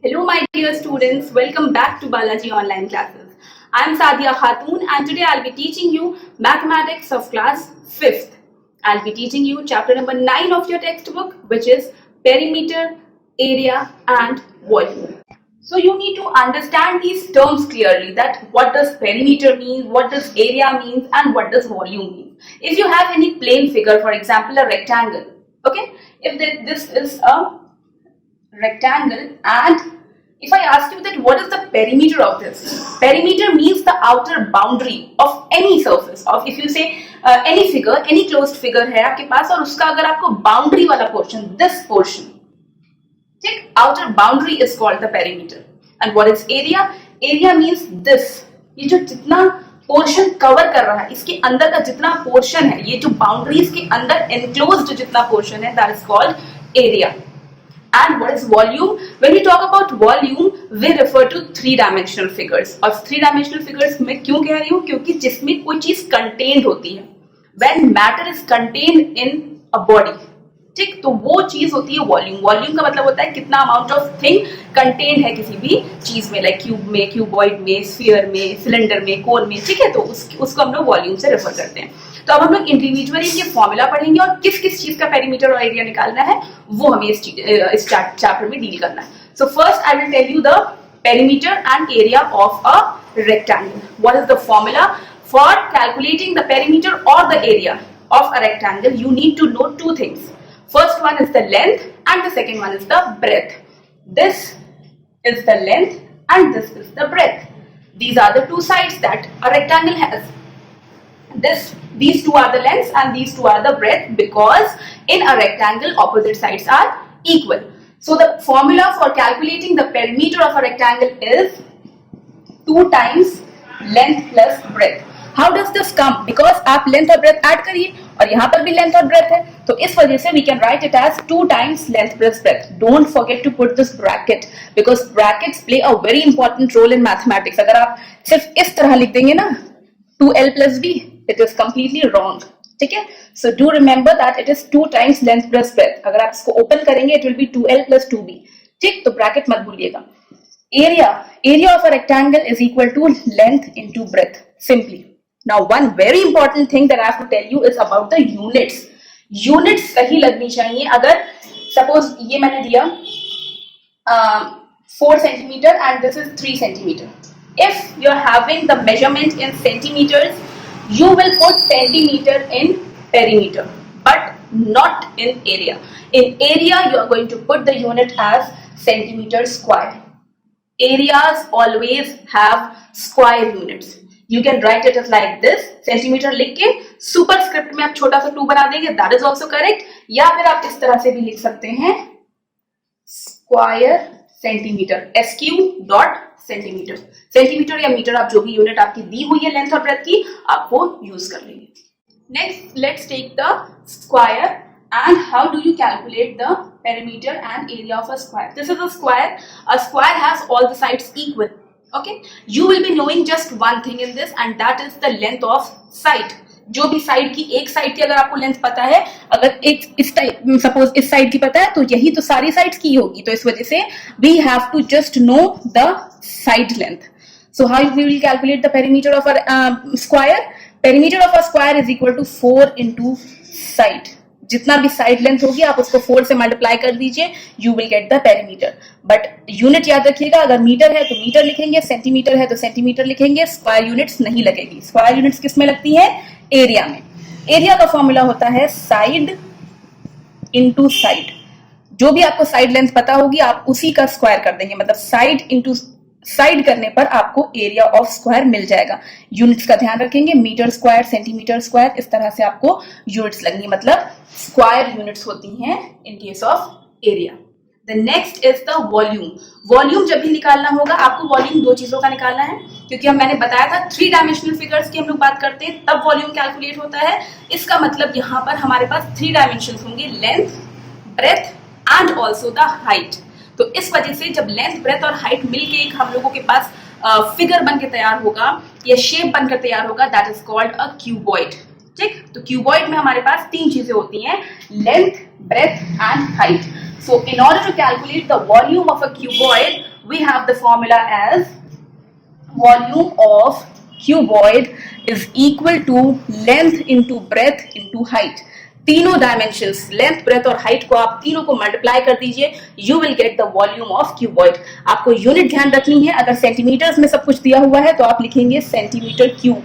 Hello, my dear students. Welcome back to Balaji Online Classes. I am Sadia Khatun, and today I'll be teaching you mathematics of class 5th. I'll be teaching you chapter number 9 of your textbook, which is perimeter, area, and volume. So you need to understand these terms clearly, that what does perimeter mean, what does area means, and what does volume mean. If you have any plane figure, for example, a rectangle, okay, if this is a rectangle, and if I ask you that what is the perimeter of this, perimeter means the outer boundary of any surface, of if you say any figure, any closed figure है आपके पास और उसका अगर आपको boundary वाला portion, this portion, ठीक, outer boundary is called the perimeter. And what is area? Area means this, ये जो जितना पोर्शन कवर कर रहा है, इसके अंदर का जितना पोर्शन है, ये जो बाउंड्रीज के अंदर एनक्लोज्ड जितना पोर्शन है, that is called area. And what is volume? When we talk about volume, we refer to three-dimensional figures. और three-dimensional figures मैं क्यों कह रही हूँ? क्योंकि जिसमें कोई चीज contained होती है. When matter is contained in a body, ठीक, तो वो चीज होती है वॉल्यूम. वॉल्यूम का मतलब होता है कितना अमाउंट ऑफ थिंग कंटेन्ड है किसी भी चीज में, लाइक क्यूब में, क्यूबॉइड में, स्फीयर में, सिलेंडर में, कोन में, ठीक है, तो उसको हम लोग वॉल्यूम से रेफर करते हैं. तो अब हम लोग इंडिविजुअली इनके फॉर्मूला पढ़ेंगे और किस किस चीज का पेरीमीटर और एरिया निकालना है वो हमें इस चैप्टर में डील करना है. So first I will tell you the perimeter and area of a rectangle. What is the formula for calculating the perimeter or the area of a rectangle? You need to know two things. First one is the length and the second one is the breadth. This is the length and this is the breadth. These are the two sides that a rectangle has. These two are the lengths and these two are the breadth, because in a rectangle opposite sides are equal. So the formula for calculating the perimeter of a rectangle is 2 times length plus breadth. How does this come? Because आप length और breadth add करिए और यहाँ पर भी length और breadth है, तो इस वजह से we can write it as 2 times length plus breadth. Don't forget to put this bracket, because brackets play a very important role in mathematics. अगर आप सिर्फ इस तरह लिख देंगे ना 2l plus b, it is completely wrong. ठीक है, so do remember that it is 2 times length plus breadth. अगर आप इसको open करेंगे it will be 2l plus 2b. ठीक, तो bracket मत भूलिएगा. Area of a rectangle is equal to length into breadth, simply. Now one very important thing that I have to tell you is about the units. Units सही लगनी चाहिए. अगर suppose ये मैंने दिया 4 centimeter and this is 3 centimeter. If you are having the measurement in centimeters, you will put centimeter in perimeter, but not in area. In area, you are going to put the unit as centimeter square. Areas always have square units. You can write it as like this, centimeter लिख के superscript में आप छोटा सा 2 बना देंगे, that is also correct. या फिर आप इस तरह से भी लिख सकते हैं square centimeter, SQ dot centimeter. Centimetre या मीटर, आप जो भी यूनिट आपकी दी हुई है लेंथ और ब्रेथ की, आप वो यूज कर लेंगे. Next let's take the square and how do you calculate the perimeter and area of a square. This is a square. A square has all the sides equal. Okay, you will be knowing just one thing in this, and that is the length of side. जो भी side की, एक side की अगर आपको length पता है, अगर एक इस टाइप सपोज इस साइड की पता है, तो यही तो सारी साइड्स की होगी. तो इस वजह से we have to just know the side length. So how we will calculate the perimeter of a square? Perimeter of a square is equal to 4 into side. जितना भी साइड लेंथ होगी आप उसको 4 से मल्टीप्लाई कर दीजिए, you will get the perimeter. But unit याद रखिएगा, अगर मीटर है तो मीटर लिखेंगे, सेंटीमीटर है तो सेंटीमीटर लिखेंगे, स्क्वायर यूनिट्स नहीं लगेगी. स्क्वायर यूनिट्स किस में लगती है? एरिया में. एरिया का फॉर्मूला होता है साइड इंटू साइड. जो भी आपको साइड लेंथ पता होगी आप उसी का स्क्वायर कर देंगे, मतलब साइड इंटू साइड करने पर आपको एरिया ऑफ स्क्वायर मिल जाएगा. यूनिट्स का ध्यान रखेंगे, मीटर स्क्वायर, सेंटीमीटर स्क्वायर, इस तरह से आपको यूनिट्स लगेंगी, मतलब स्क्वायर यूनिट्स होती हैं in case of area. The next is the volume. Volume जब भी निकालना होगा आपको वॉल्यूम 2 चीजों का निकालना है, क्योंकि मैंने बताया था 3 डायमेंशनल फिगर्स की हम लोग बात करते हैं तब वॉल्यूम कैलकुलेट होता है. इसका मतलब यहाँ पर हमारे पास 3 डायमेंशन होंगे, length, breadth and also the height. तो इस वजह से जब लेंथ, ब्रेथ और हाइट मिलके एक हम लोगों के पास फिगर बन के तैयार होगा या शेप बनकर तैयार होगा, that is called a cuboid. ठीक, तो क्यूबॉइड में हमारे पास 3 चीजें होती हैं, length, breadth and height. So in order to calculate the volume of a cuboid, we have the formula as volume of cuboid is equal to length into breadth into height. तीनों dimensions length breadth और height को आप तीनों को multiply कर दीजिए, you will get the volume of cuboid. आपको unit ध्यान रखनी है. अगर सेंटीमीटर्स में सब कुछ दिया हुआ है तो आप लिखेंगे सेंटीमीटर क्यूब.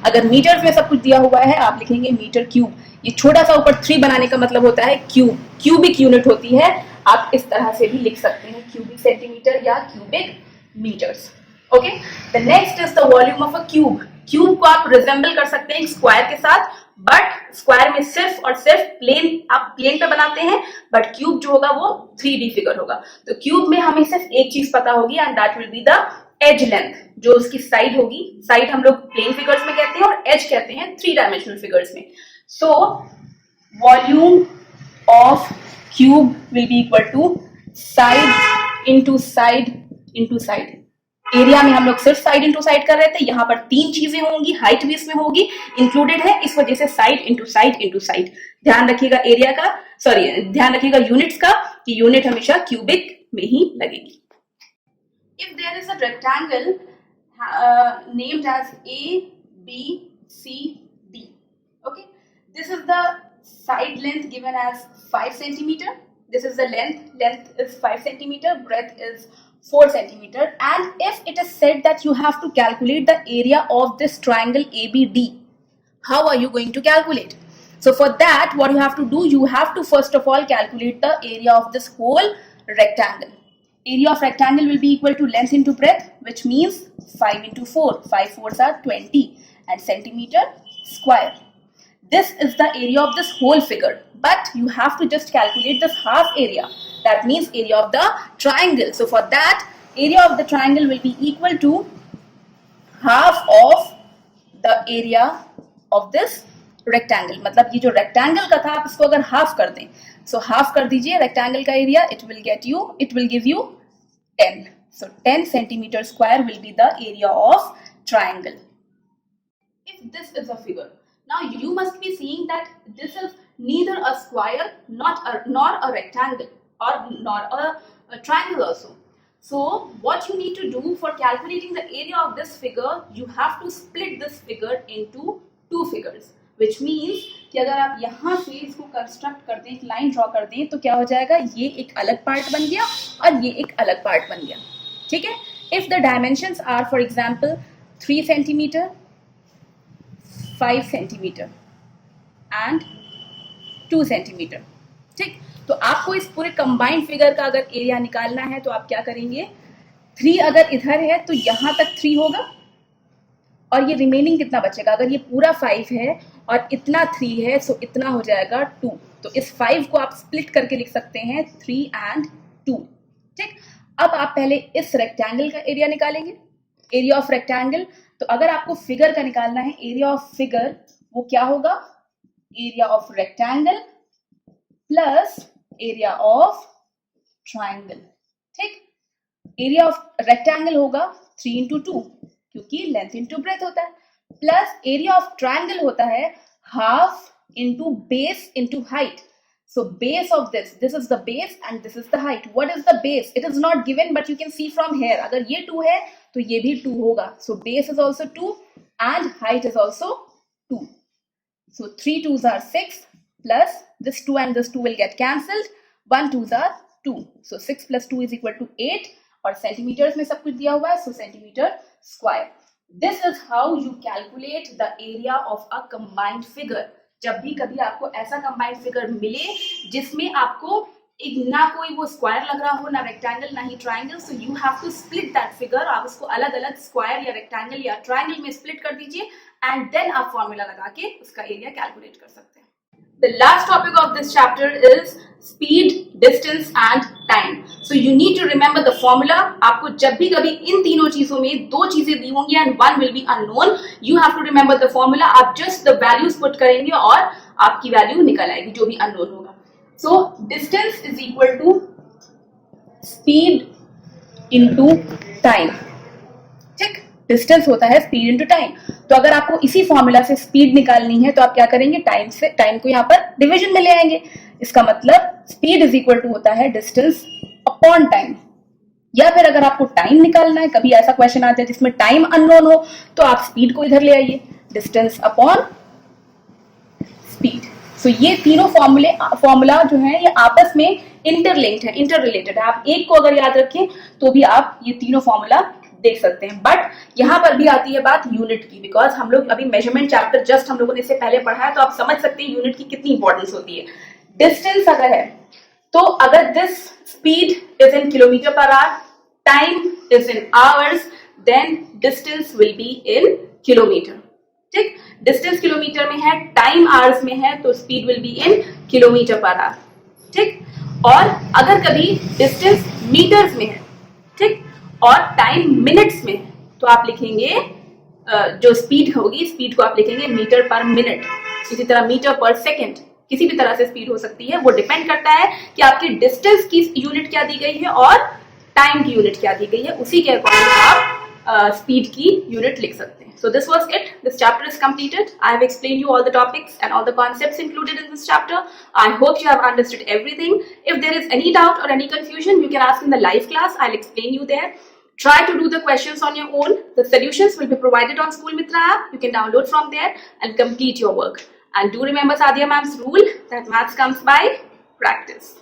अगर मीटर्स में सब कुछ दिया हुआ है आप लिखेंगे मीटर क्यूब. ये छोटा सा ऊपर 3 बनाने का मतलब होता है क्यूब. क्यूबिक यूनिट होती है. आप इस तरह से भी लिख सकते हैं, क्यूबिक सेंटीमीटर या cubic meters. Okay, the next is the volume of a cube. Cube को आप रिजेंबल कर सकते हैं स्क्वायर के साथ, बट स्क्वायर में सिर्फ और सिर्फ प्लेन, आप प्लेन पे बनाते हैं, बट क्यूब जो होगा वो 3D फिगर होगा. तो क्यूब में हमें सिर्फ एक चीज पता होगी and that will be the edge length. जो उसकी साइड होगी, साइड हम लोग प्लेन फिगर्स में कहते हैं और एज कहते हैं 3 डायमेंशनल फिगर्स में. So volume of cube will be equal to side into side into side. Area में हम लोग सिर्फ साइड इंटू साइड कर रहे थे, यहाँ पर 3 चीजें होंगी, हाइट भी इसमें होगी इंक्लूडेड है, इस वजह से side into side into side. ध्यान रखिएगा एरिया का, सॉरी ध्यान रखिएगा यूनिट्स का, कि यूनिट हमेशा क्यूबिक में ही लगेगी. If there is a rectangle named as A, B, C, D. Okay, this is the side length given as 5 centimeter. This is the length is 5 centimeter, breadth is 4 centimeter, and if it is said that you have to calculate the area of this triangle ABD, how are you going to calculate? So for that, what you have to do, you have to first of all calculate the area of this whole rectangle. Area of rectangle will be equal to length into breadth, which means 5 into 4. 5 fours are 20 and centimeter square. This is the area of this whole figure, but you have to just calculate this half area. That means area of the triangle. So for that, area of the triangle will be equal to half of the area of this rectangle. मतलब ये जो rectangle का था, आप इसको अगर half कर दें, so half कर दीजिए rectangle का area, it will give you 10. So 10 centimeter square will be the area of triangle. If this is a figure, now you must be seeing that this is neither a square nor a rectangle or nor a triangle also. So what you need to do for calculating the area of this figure, you have to split this figure into 2 figures, which means कि अगर आप यहाँ से इसको construct कर दें, एक line draw कर दें, तो क्या हो जाएगा, ये एक अलग पार्ट बन गया और ये एक अलग पार्ट बन गया. ठीक है. If the dimensions are for example 3 centimeter, 5 centimeter and 2 centimeter. ठीक. तो आपको इस पूरे कंबाइंड फिगर का अगर एरिया निकालना है तो आप क्या करेंगे, 3 अगर इधर है तो यहां तक 3 होगा और ये रिमेनिंग कितना बचेगा, अगर ये पूरा 5 है और इतना 3 है, सो इतना हो जाएगा 2. तो इस 5 को आप स्प्लिट करके लिख सकते हैं 3 and 2. ठीक. अब आप पहले इस रेक्टेंगल का एरिया निकालेंगे, एरिया ऑफ रेक्टेंगल. तो अगर आपको फिगर का निकालना है, एरिया ऑफ फिगर, वो क्या होगा, area of rectangle plus area of triangle. ठीक. एरिया ऑफ रेक्टेंगल होगा 3 into 2 क्योंकि लेंथ इंटू ब्रेथ होता है, प्लस एरिया ऑफ ट्राइंगल होता है half into base into height. So base of this is the base and this is the height. What is the base? It is not given, but you can see from here. अगर ये 2 है तो ये भी 2 होगा. So base is also 2 and height is also 2. So 3 2s are 6 plus this 2 and this 2 will get cancelled. 1 2s are 2. So 6 plus 2 is equal to 8 और centimeters में सब कुछ दिया हुआ है, so centimeter square. This is how you calculate the area of a combined figure. जब भी कभी आपको ऐसा कंबाइंड फिगर मिले जिसमें आपको एक ना कोई वो स्क्वायर लग रहा हो, ना रेक्टेंगल ना ही triangle, so you have to split that figure. आप उसको अलग अलग स्क्वायर या रेक्टेंगल या ट्राइंगल में स्प्लिट कर दीजिए एंड देन आप फॉर्मूला लगा के उसका एरिया कैलकुलेट कर सकते हैं. The last topic of this chapter is speed, distance and time. So you need to remember the formula. आपको जब भी कभी इन तीनों चीजों में 2 चीजें दी होंगी and one will be unknown, you have to remember the formula. आप just the values put करेंगे और आपकी वैल्यू निकल आएगी जो भी unknown होगा. So distance is equal to speed into time. ठीक. डिस्टेंस होता है स्पीड इंटू टाइम. तो अगर आपको इसी फॉर्मूला से स्पीड निकालनी है तो आप क्या करेंगे, टाइम को यहाँ पर डिवीजन में ले आएंगे. इसका मतलब स्पीड इज इक्वल टू होता है डिस्टेंस अपॉन टाइम। या फिर अगर आपको टाइम निकालना है, कभी ऐसा क्वेश्चन आता है जिसमें टाइम अननोन हो, तो आप स्पीड को इधर ले आइए, डिस्टेंस अपॉन स्पीड। सो ये तीनों फॉर्मूला जो है ये आपस में इंटरलिंक्ड है, इंटर रिलेटेड है। आप एक को अगर याद रखें तो भी आप ये तीनों फॉर्मूला देख सकते हैं। बट यहां पर भी आती है बात यूनिट की, बिकॉज हम लोग अभी मेजरमेंट चैप्टर जस्ट हम लोगों ने इससे पहले पढ़ा है, तो आप समझ सकते हैं यूनिट की कितनी इंपॉर्टेंस होती है। डिस्टेंस अगर है तो अगर this speed is in kilometer per hour, time is in hours, then distance will be in kilometer. ठीक, डिस्टेंस किलोमीटर में है, टाइम आवर्स में है, तो speed will be in kilometer per hour. ठीक, और अगर कभी डिस्टेंस मीटर्स में है, ठीक, और टाइम मिनट्स में है, तो आप लिखेंगे जो स्पीड होगी, स्पीड को आप लिखेंगे मीटर पर मिनट। इसी तरह मीटर पर सेकेंड, किसी भी तरह से स्पीड हो सकती है, वो डिपेंड करता है कि आपकी डिस्टेंस की यूनिट क्या दी गई है और टाइम की यूनिट क्या दी गई है, उसी के अकॉर्डिंग आप स्पीड की यूनिट लिख सकते हैं। So this was it. This chapter is completed. I have explained you all the topics and all the concepts included in this chapter. I hope you have understood everything. If there is any doubt or any confusion, you can ask in the live class. I'll explain you there. Try to do the questions on your own. The solutions will be provided on School Mitra app. You can download from there and complete your work. And do remember Sadia ma'am's rule that maths comes by practice.